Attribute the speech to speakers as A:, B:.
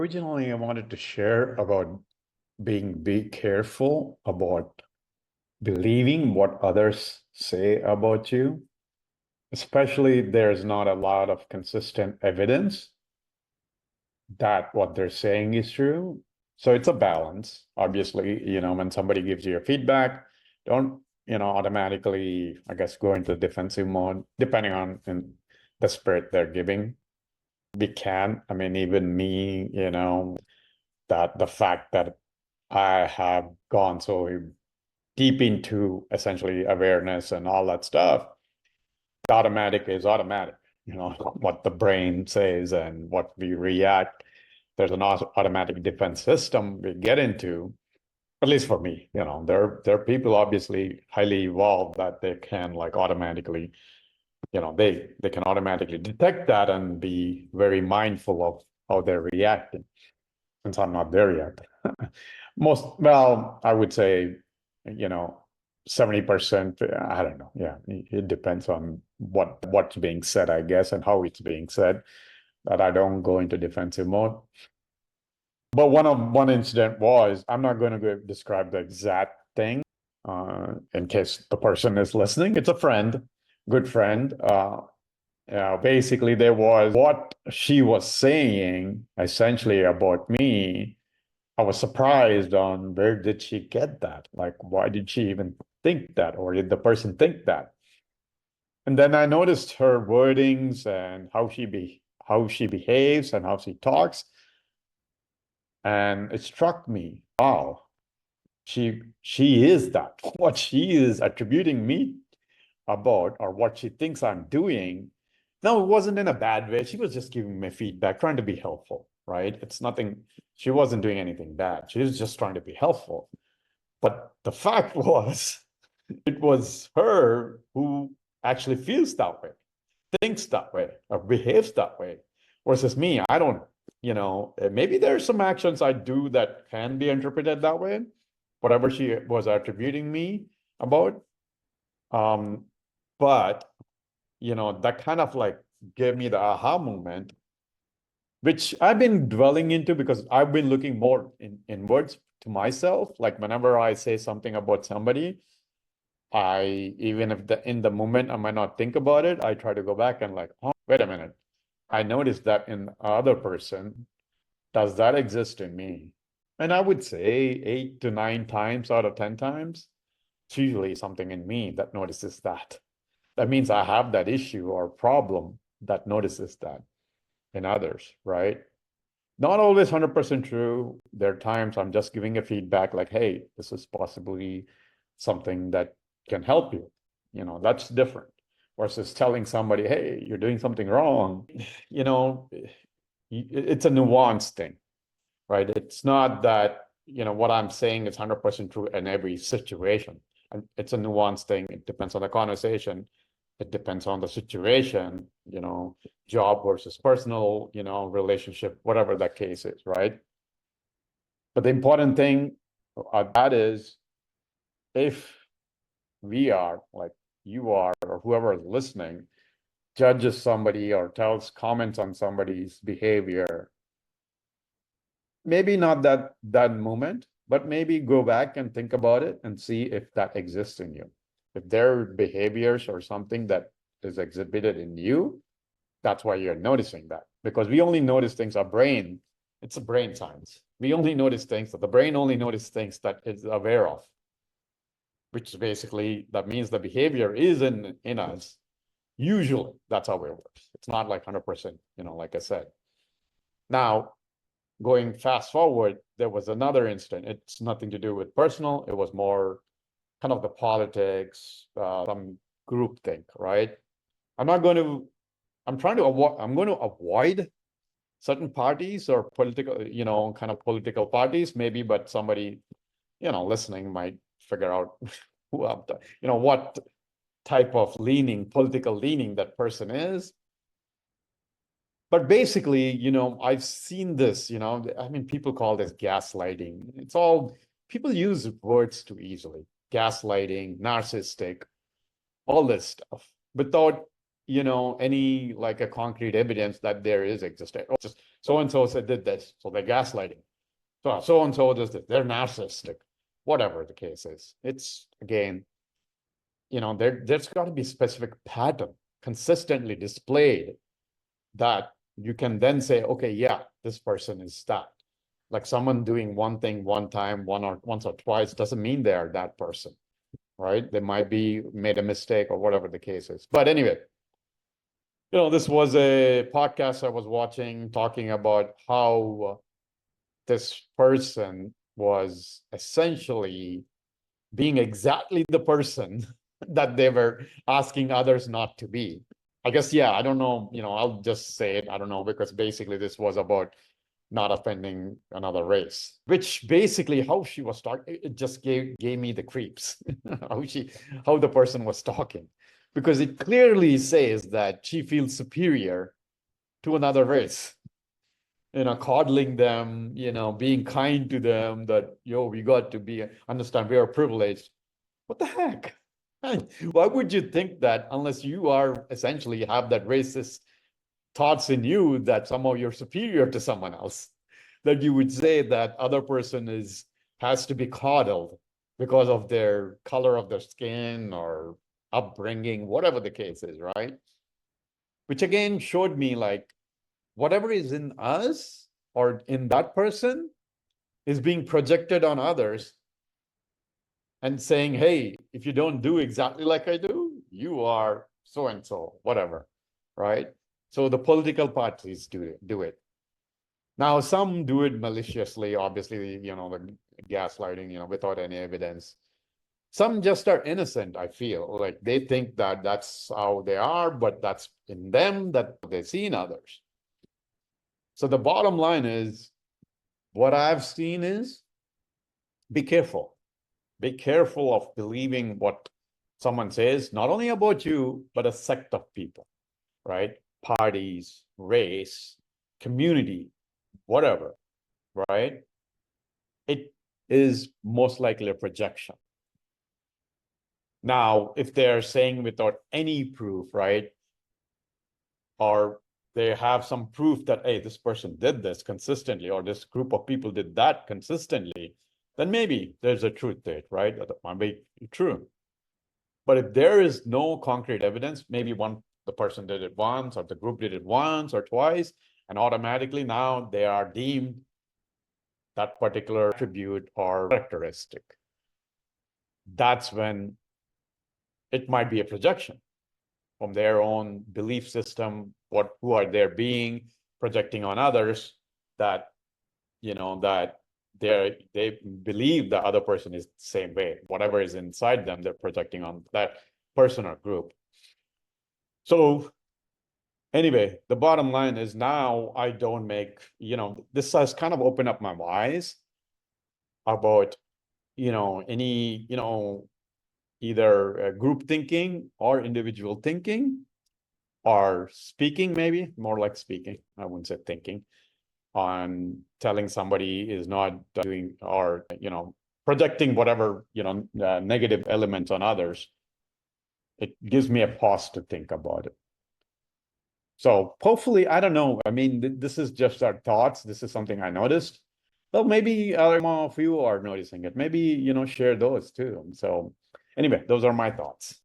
A: Originally, I wanted to share about be careful about believing what others say about you, especially there's not a lot of consistent evidence that what they're saying is true. So it's a balance. Obviously, when somebody gives you a feedback, don't, automatically, I guess, go into defensive mode, depending on the spirit they're giving. We can, I mean, even me, that the fact that I have gone so deep into essentially awareness and all that stuff, automatic is automatic, what the brain says and what we react. There's an automatic defense system we get into, at least for me, there are people obviously highly evolved that they can like automatically, they can automatically detect that and be very mindful of how they're reacting. Since I'm not there yet. Well, I would say, 70%, I don't know. Yeah, it depends on what's being said, I guess, and how it's being said, that I don't go into defensive mode. But one incident was, I'm not going to describe the exact thing in case the person is listening. It's a friend, good friend. Basically, there was what she was saying essentially about me. I was surprised on where did she get that? Like, why did she even think that? Or did the person think that? And then I noticed her wordings and how she behaves and how she talks. And it struck me, wow, she is that. What she is attributing me about, or what she thinks I'm doing. No, it wasn't in a bad way. She was just giving me feedback, trying to be helpful, right? It's nothing, she wasn't doing anything bad. She was just trying to be helpful. But the fact was, it was her who actually feels that way, thinks that way, or behaves that way, versus me. I don't, maybe there's some actions I do that can be interpreted that way, whatever she was attributing me about. But that kind of like gave me the aha moment, which I've been dwelling into because I've been looking more inwards to myself. Like whenever I say something about somebody, even if in the moment I might not think about it, I try to go back and like, oh, wait a minute. I noticed that in other person. Does that exist in me? And I would say 8 to 9 times out of 10 times, it's usually something in me that notices that. That means I have that issue or problem that notices that in others, right? Not always 100% true. There are times I'm just giving a feedback like, hey, this is possibly something that can help you. That's different versus telling somebody, hey, you're doing something wrong. It's a nuanced thing, right? It's not that, what I'm saying is 100% true in every situation. And it's a nuanced thing. It depends on the conversation. It depends on the situation, job versus personal, relationship, whatever that case is, right? But the important thing that is, if we are, like you are, or whoever is listening, judges somebody or comments on somebody's behavior, maybe not that moment, but maybe go back and think about it and see if that exists in you. If their behaviors or something that is exhibited in you, that's why you're noticing that. Because we only notice things, our brain, it's a brain science. We only notice things that the brain only notices things that it's aware of, which basically, that means the behavior is in us. Usually that's how it works. It's not like 100%, like I said. Now, going fast forward, there was another incident. It's nothing to do with personal. It was more kind of the politics, some group think, right? I'm going to avoid certain parties or political, kind of political parties, maybe, but somebody, listening might figure out who I'm, what type of political leaning that person is. But basically, I've seen this, I mean, people call this gaslighting. It's all, people use words too easily. Gaslighting, narcissistic, all this stuff without, any like a concrete evidence that there is existed. Or just so-and-so said did this, so they're gaslighting. So-and-so does this, they're narcissistic, whatever the case is. It's, again, there's got to be specific pattern consistently displayed that you can then say, okay, yeah, this person is that. Like someone doing one thing one time, once or twice, doesn't mean they are that person, right? They might be made a mistake or whatever the case is. But anyway, this was a podcast I was watching talking about how this person was essentially being exactly the person that they were asking others not to be. I guess, yeah, I don't know, I'll just say it, I don't know, because basically this was about not offending another race, which basically how she was talking, it just gave me the creeps, how the person was talking, because it clearly says that she feels superior to another race, coddling them, being kind to them, that, we got to understand we are privileged. What the heck? Why would you think that unless you are essentially have that racist thoughts in you that somehow you're superior to someone else, that you would say that other person has to be coddled because of their color of their skin or upbringing, whatever the case is, right? Which again showed me like whatever is in us or in that person is being projected on others and saying, hey, if you don't do exactly like I do, you are so-and-so, whatever, right? So the political parties do it. Now, some do it maliciously, obviously, the gaslighting, without any evidence. Some just are innocent, I feel. Like they think that that's how they are, but that's in them that they see in others. So the bottom line is, what I've seen is, be careful. Be careful of believing what someone says, not only about you, but a sect of people, right? Parties, race, community, whatever, right? It is most likely a projection. Now, if they're saying without any proof, right? Or they have some proof that, hey, this person did this consistently, or this group of people did that consistently, then maybe there's a truth to it, right? That might be true. But if there is no concrete evidence, maybe the person did it once, or the group did it once or twice, and automatically now they are deemed that particular attribute or characteristic. That's when it might be a projection from their own belief system, who are they being, projecting on others, that that they believe the other person is the same way. Whatever is inside them, they're projecting on that person or group. So anyway, the bottom line is now I don't make, this has kind of opened up my eyes about, any, either group thinking or individual thinking, or speaking, maybe more like speaking, I wouldn't say thinking, on telling somebody is not doing, or, projecting whatever, negative elements on others. It gives me a pause to think about it. So hopefully, I don't know. I mean, this is just our thoughts. This is something I noticed. Well, maybe other of you are noticing it. Maybe, share those too. So anyway, those are my thoughts.